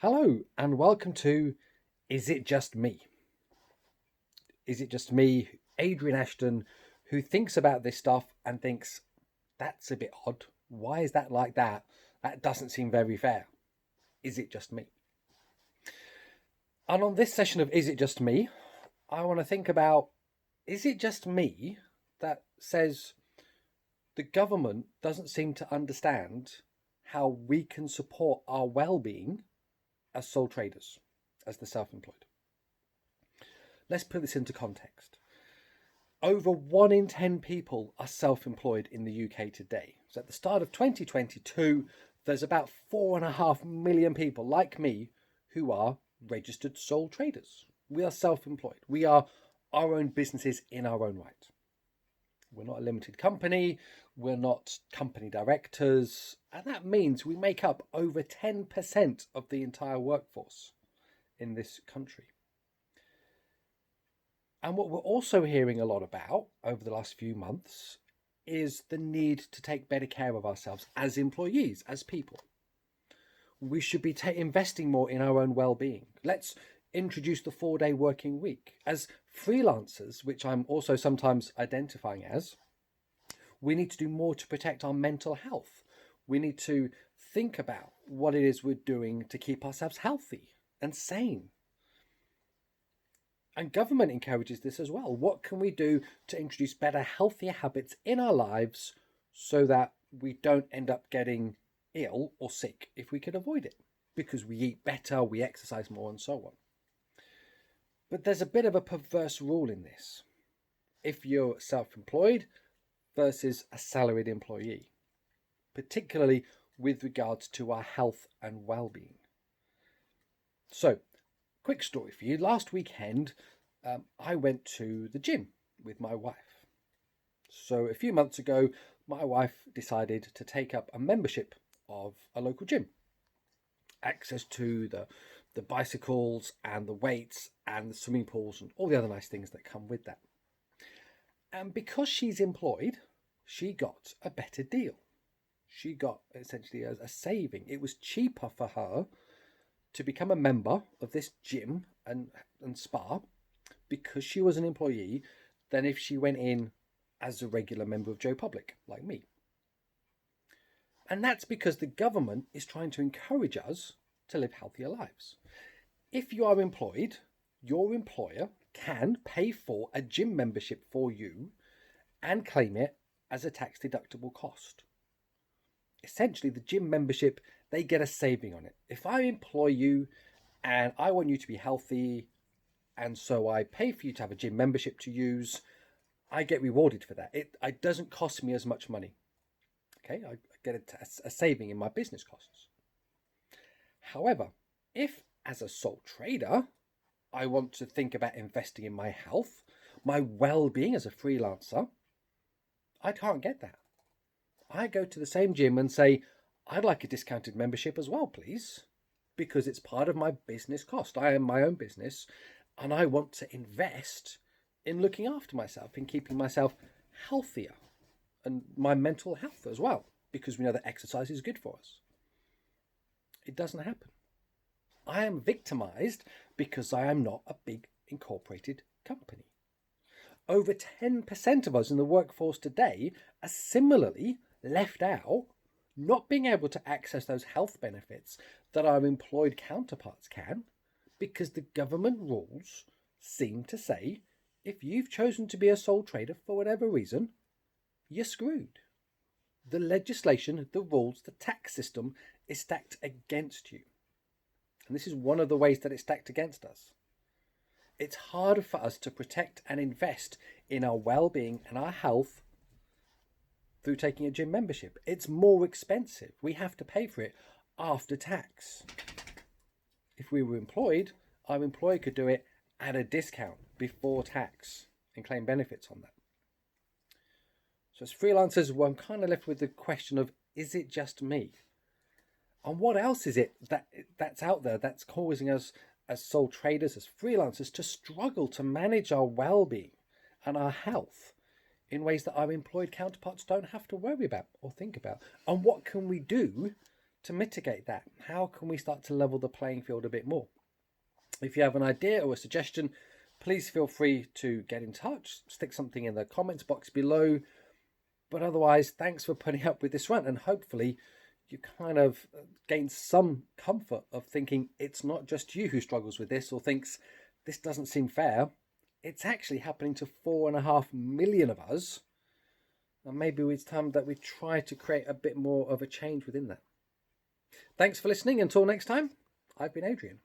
Hello and welcome to Is It Just Me? Is it just me, Adrian Ashton, who thinks about this stuff and thinks, that's a bit odd. Why is that like that? That doesn't seem very fair. Is it just me? And on this session of Is It Just Me, I want to think about, is it just me that says the government doesn't seem to understand how we can support our well-being as sole traders, as the self-employed? Let's put this into context. Over 1 in 10 people are self-employed in the UK today. So at the start of 2022, there's about 4.5 million people like me who are registered sole traders. We are self-employed. We are our own businesses in our own right. We're not a limited company. We're not company directors. And that means we make up over 10% of the entire workforce in this country. And what we're also hearing a lot about over the last few months is the need to take better care of ourselves as employees, as people. We should be investing more in our own well-being. Let's introduce the 4-day working week. As freelancers, which I'm also sometimes identifying as, we need to do more to protect our mental health. We need to think about what it is we're doing to keep ourselves healthy and sane. And government encourages this as well. What can we do to introduce better, healthier habits in our lives so that we don't end up getting ill or sick if we could avoid it? Because we eat better, we exercise more, and so on. But there's a bit of a perverse rule in this. If you're self-employed versus a salaried employee, particularly with regards to our health and well-being. So, quick story for you. Last weekend, I went to the gym with my wife. So a few months ago, my wife decided to take up a membership of a local gym. Access to the bicycles and the weights and the swimming pools and all the other nice things that come with that. And because she's employed, she got a better deal. She got essentially a saving. It was cheaper for her to become a member of this gym and spa because she was an employee than if she went in as a regular member of Joe Public, like me. And that's because the government is trying to encourage us to live healthier lives. If you are employed, your employer can pay for a gym membership for you and claim it as a tax-deductible cost. Essentially, the gym membership, they get a saving on it. If I employ you and I want you to be healthy, and so I pay for you to have a gym membership to use, I get rewarded for that. It doesn't cost me as much money. Okay, I get a saving in my business costs. However, if as a sole trader, I want to think about investing in my health, my well-being as a freelancer, I can't get that. I go to the same gym and say, I'd like a discounted membership as well, please, because it's part of my business cost. I am my own business and I want to invest in looking after myself, in keeping myself healthier and my mental health as well, because we know that exercise is good for us. It doesn't happen. I am victimized because I am not a big incorporated company. Over 10% of us in the workforce today are similarly left out, not being able to access those health benefits that our employed counterparts can, because the government rules seem to say if you've chosen to be a sole trader for whatever reason, you're screwed. The legislation, the rules, the tax system is stacked against you. And this is one of the ways that it's stacked against us. It's harder for us to protect and invest in our well-being and our health through taking a gym membership. It's more expensive. We have to pay for it after tax. If we were employed, our employer could do it at a discount before tax and claim benefits on that. So as freelancers, well, I'm kind of left with the question of, is it just me? And what else is it that's out there that's causing us as sole traders, as freelancers, to struggle to manage our well-being and our health in ways that our employed counterparts don't have to worry about or think about? And what can we do to mitigate that? How can we start to level the playing field a bit more? If you have an idea or a suggestion, please feel free to get in touch. Stick something in the comments box below. But otherwise, thanks for putting up with this rant, and hopefully you kind of gain some comfort of thinking it's not just you who struggles with this or thinks this doesn't seem fair. It's actually happening to 4.5 million of us. And maybe it's time that we try to create a bit more of a change within that. Thanks for listening. Until next time, I've been Adrian.